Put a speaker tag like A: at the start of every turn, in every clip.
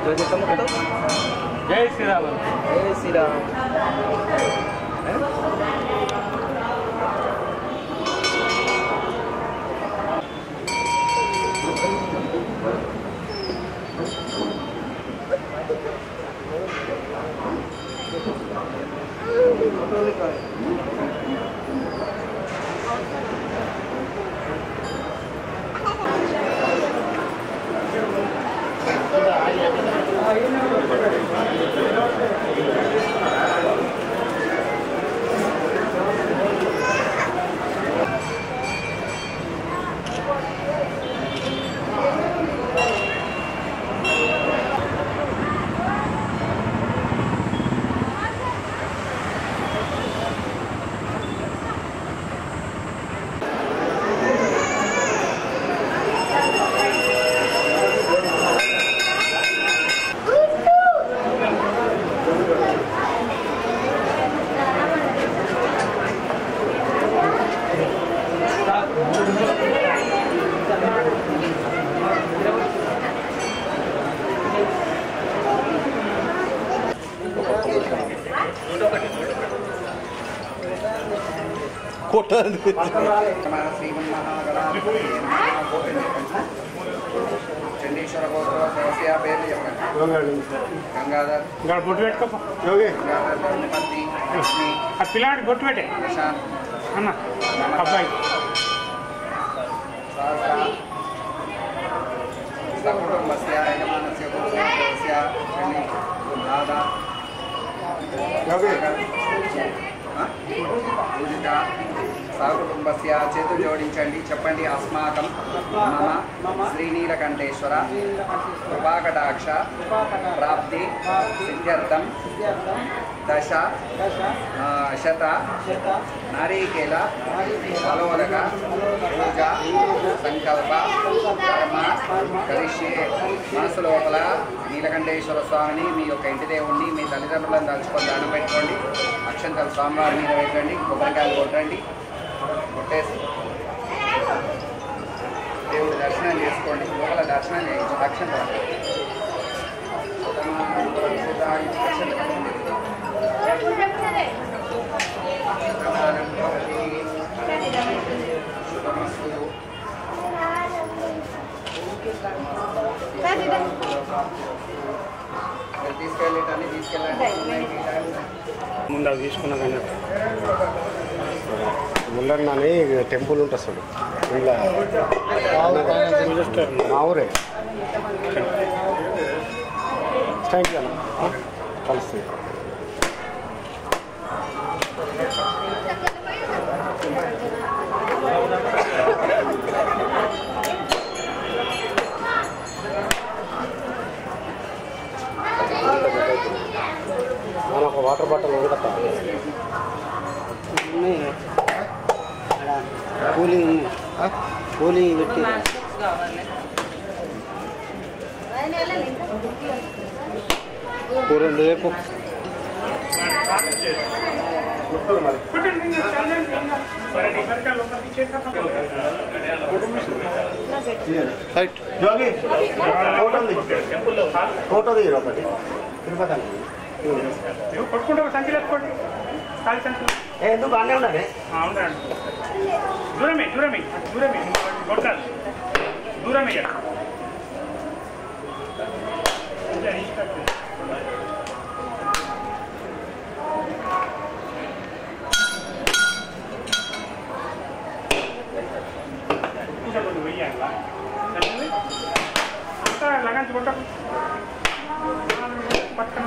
A: జై శ్రీరామ్.
B: జై శ్రీరామ్.
C: చండీశ్వర గోత్ర పేర్లు చెప్పండి. గంగాధర్
A: బొట్టు పెట్టుకో యోగి.
C: ధర్మపతి లక్ష్మి
A: ఆ పిల్లాడి బొట్టు పెట్టే
C: ప్రశాంత్
A: అన్న అబ్బాయి.
C: సకుటుంబస్య యజమానస్య కుటుంబస్య శని రాధా పూజిత సకుటుంబస్య చేతులు జోడించండి. చెప్పండి. అస్మాకం మమ శ్రీనీలకంఠేశ్వర కృపాకటాక్ష ప్రాప్తి సిద్ధ్యర్థం దశ శత నారీకేల ఫలోదక పూజ సంకల్ప కర్మ కరిష్యే. మనసు లోపల నీలకంఠేశ్వర స్వామిని, మీ యొక్క ఇంటి దేవుణ్ణి, మీ తల్లిదండ్రులను తలుచుకొని దండం పెట్టుకోండి. అక్షంతలు స్వామివారి మీద పెట్టండి. కొబ్బరికాయలు కొట్టండి. కొట్టేసి దేవుడి దర్శనం చేసుకోండి. లోపల దర్శనం చేయించు. అక్షంతలు తీసుకెళ్ళేటన్ని తీసుకెళ్ళండి.
A: ముందు అవి తీసుకున్నా కానీ ముందరని టెంపుల్ ఉంటుంది అసలు ఇలా మా ఊరే థ్యాంక్ యూ అన్న కలిసి. మన ఒక వాటర్ బాటిల్ కూడా కూలీ పెట్టి కూరండి రేపు రైట్. జోగి ఫోటో దిగరు ఒకటి తిరుపతి కొట్టుకుంటే సంఖ్యలు వేసుకోండి. ఖాళీ సంఖ్యలు ఎందుకు బాగానే ఉండాలి. ఉండండి. దూరమే దూరమే దూరమే కొట్టాలి. దూరమే వెయ్యాలా అంతా లగంచి కొట్ట పక్కన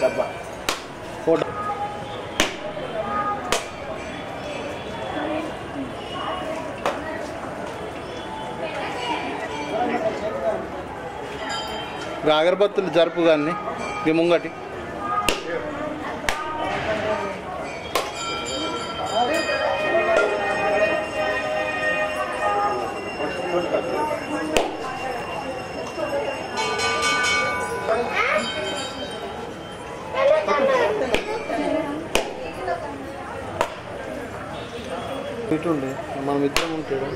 A: డబ్బా ఫోటో అగరబత్తులు జరుపు కానీ ఈ ముంగటి ఇటుండే మన మిత్రం ఉంటాడు.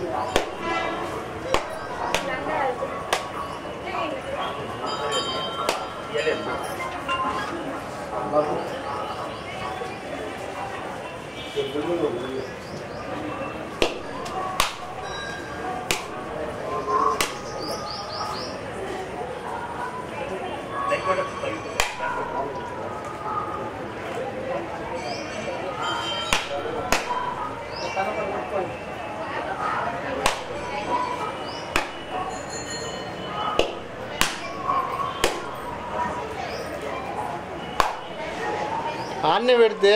A: ఆన్నే పెడితే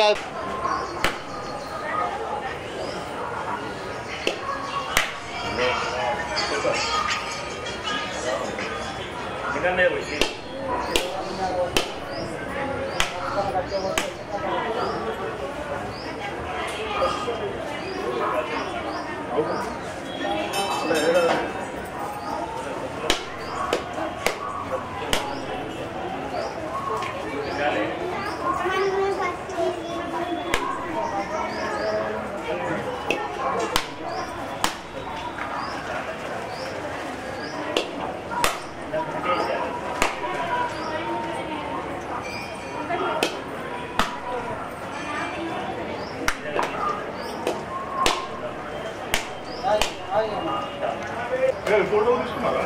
B: ఫోటో తీసుకున్నారా?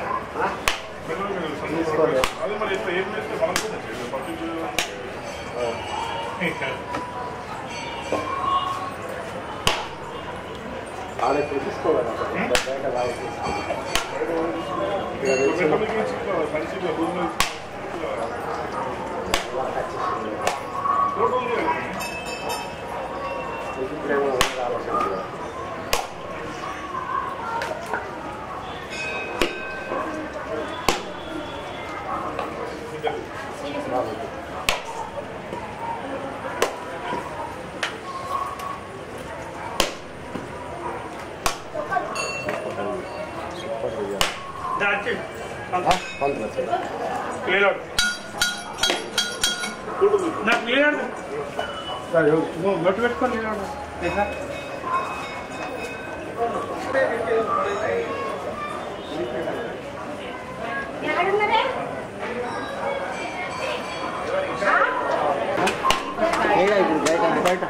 B: అదే మరి ఎట్లా ఏం చేస్తే మనం కూడా
C: నోటు పెట్టుకొని బయట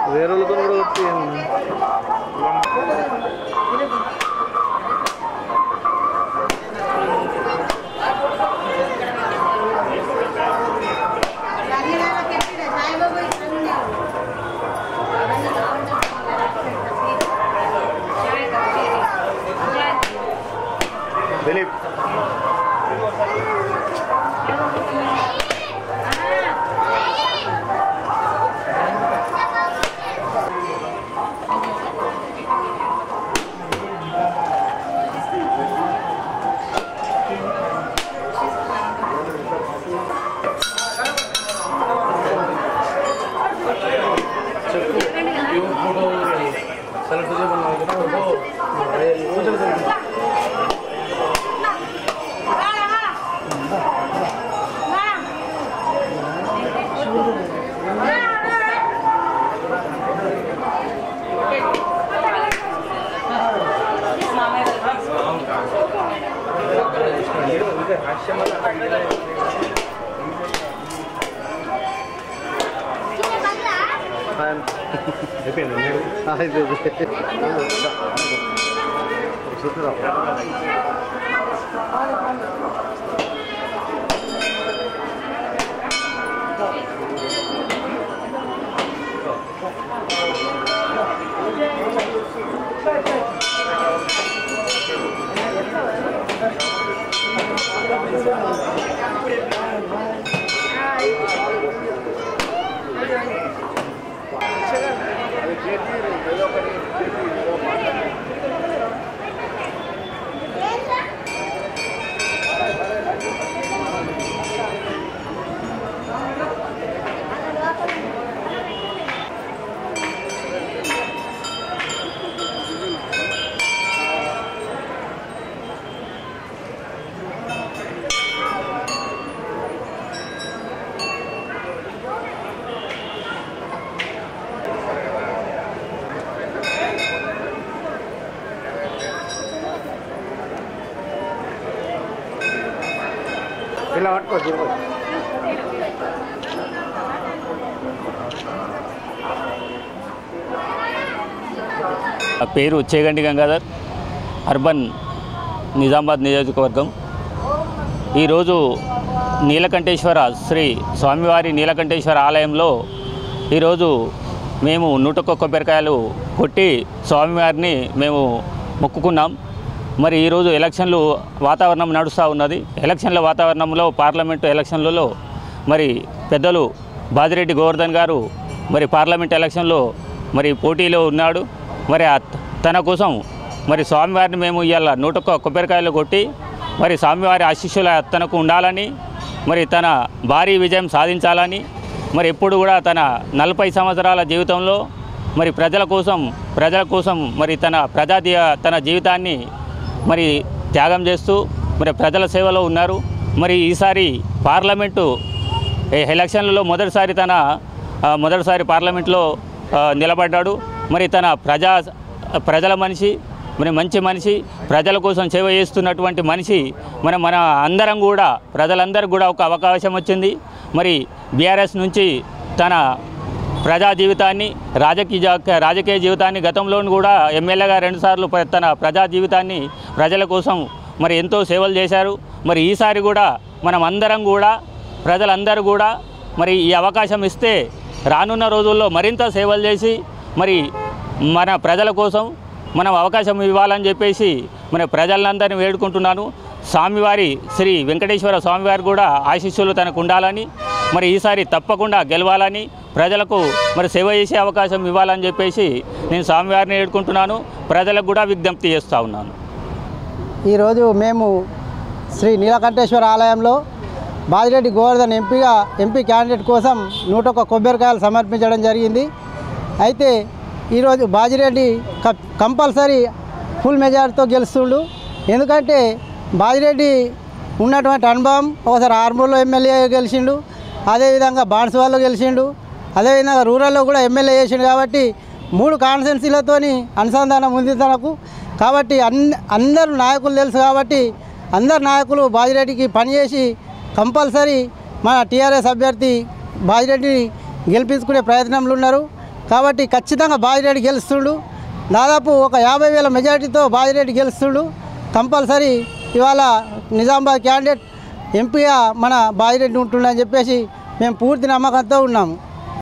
C: వేరే వాళ్ళతో కూడా వచ్చి దిలీప్ సెలెక్ట్ ఇలా పట్టుకో.
D: పేరు చేగండి గంగాధర్, అర్బన్ నిజామాబాద్ నియోజకవర్గం. ఈరోజు నీలకంఠేశ్వర శ్రీ స్వామివారి నీలకంఠేశ్వర ఆలయంలో ఈరోజు మేము 101 కొబ్బరికాయలు కొట్టి స్వామివారిని మేము మొక్కుకున్నాం. మరి ఈరోజు ఎలక్షన్లు వాతావరణం నడుస్తూ ఉన్నది. ఎలక్షన్ల వాతావరణంలో పార్లమెంటు ఎలక్షన్లలో మరి పెద్దలు బాజిరెడ్డి గోవర్ధన్ గారు మరి పార్లమెంట్ ఎలక్షన్లో మరి పోటీలో ఉన్నాడు. మరి తన కోసం మరి స్వామివారిని మేము ఇవాళ 101 కొబ్బరికాయలు కొట్టి మరి స్వామివారి ఆశీస్సుల తనకు ఉండాలని, మరి తన భారీ విజయం సాధించాలని, మరి ఎప్పుడు కూడా తన 40 సంవత్సరాల జీవితంలో మరి ప్రజల కోసం మరి తన జీవితాన్ని మరి త్యాగం చేస్తూ మరి ప్రజల సేవలో ఉన్నారు. మరి ఈసారి పార్లమెంటు ఎలక్షన్లలో మొదటిసారి పార్లమెంట్లో నిలబడ్డాడు. మరి తన ప్రజల మనిషి, మరి మంచి మనిషి, ప్రజల కోసం సేవ చేస్తున్నటువంటి మనిషి. మన అందరం కూడా ప్రజలందరికీ కూడా ఒక అవకాశం వచ్చింది. మరి బీఆర్ఎస్ నుంచి తన ప్రజా జీవితాన్ని, రాజకీయ జీవితాన్ని గతంలో కూడా ఎమ్మెల్యేగా 2 సార్లు తన ప్రజా జీవితాన్ని ప్రజల కోసం మరి ఎంతో సేవలు చేశారు. మరి ఈసారి కూడా ప్రజలందరూ కూడా మరి ఈ అవకాశం ఇస్తే రానున్న రోజుల్లో మరింత సేవలు చేసి మరి మన ప్రజల కోసం మనం అవకాశం ఇవ్వాలని చెప్పేసి మన ప్రజలందరినీ వేడుకుంటున్నాను. స్వామివారి శ్రీ వెంకటేశ్వర స్వామివారి కూడా ఆశీస్సులు తనకు ఉండాలని, మరి ఈసారి తప్పకుండా గెలవాలని, ప్రజలకు మరి సేవ చేసే అవకాశం ఇవ్వాలని చెప్పేసి నేను స్వామివారిని వేడుకుంటున్నాను. ప్రజలకు కూడా విజ్ఞప్తి చేస్తూ ఉన్నాను.
E: ఈరోజు మేము శ్రీ నీలకంఠేశ్వర ఆలయంలో బాజిరెడ్డి గోవర్ధన్ ఎంపీ క్యాండిడేట్ కోసం 101 కొబ్బరికాయలు సమర్పించడం జరిగింది. అయితే ఈరోజు బాజిరెడ్డి కంపల్సరీ ఫుల్ మెజారిటీతో గెలుస్తుండు. ఎందుకంటే బాజిరెడ్డి ఉన్నటువంటి అనుభవం, ఒకసారి ఆర్మూర్లో ఎమ్మెల్యే గెలిచిండు, అదేవిధంగా బాన్సువాల్లో గెలిచిండు, అదేవిధంగా రూరల్లో కూడా ఎమ్మెల్యే చేసిండు. కాబట్టి 3 కాన్స్టిట్యున్సీలతోని అనుసంధానం ఉంది తనకు. కాబట్టి అందరు నాయకులు తెలుసు. కాబట్టి అందరు నాయకులు బాజిరెడ్డికి పనిచేసి కంపల్సరీ మన టీఆర్ఎస్ అభ్యర్థి బాజిరెడ్డిని గెలిపించుకునే ప్రయత్నంలో ఉన్నారు. కాబట్టి ఖచ్చితంగా బాజిరెడ్డి గెలుస్తుండు. దాదాపు ఒక 50,000 మెజారిటీతో బాజిరెడ్డి గెలుస్తుండు. కంపల్సరీ ఇవాళ నిజామాబాద్ క్యాండిడేట్ ఎంపీగా మన బాజిరెడ్డి ఉంటుండని చెప్పేసి మేము పూర్తి నమ్మకంతో ఉన్నాము.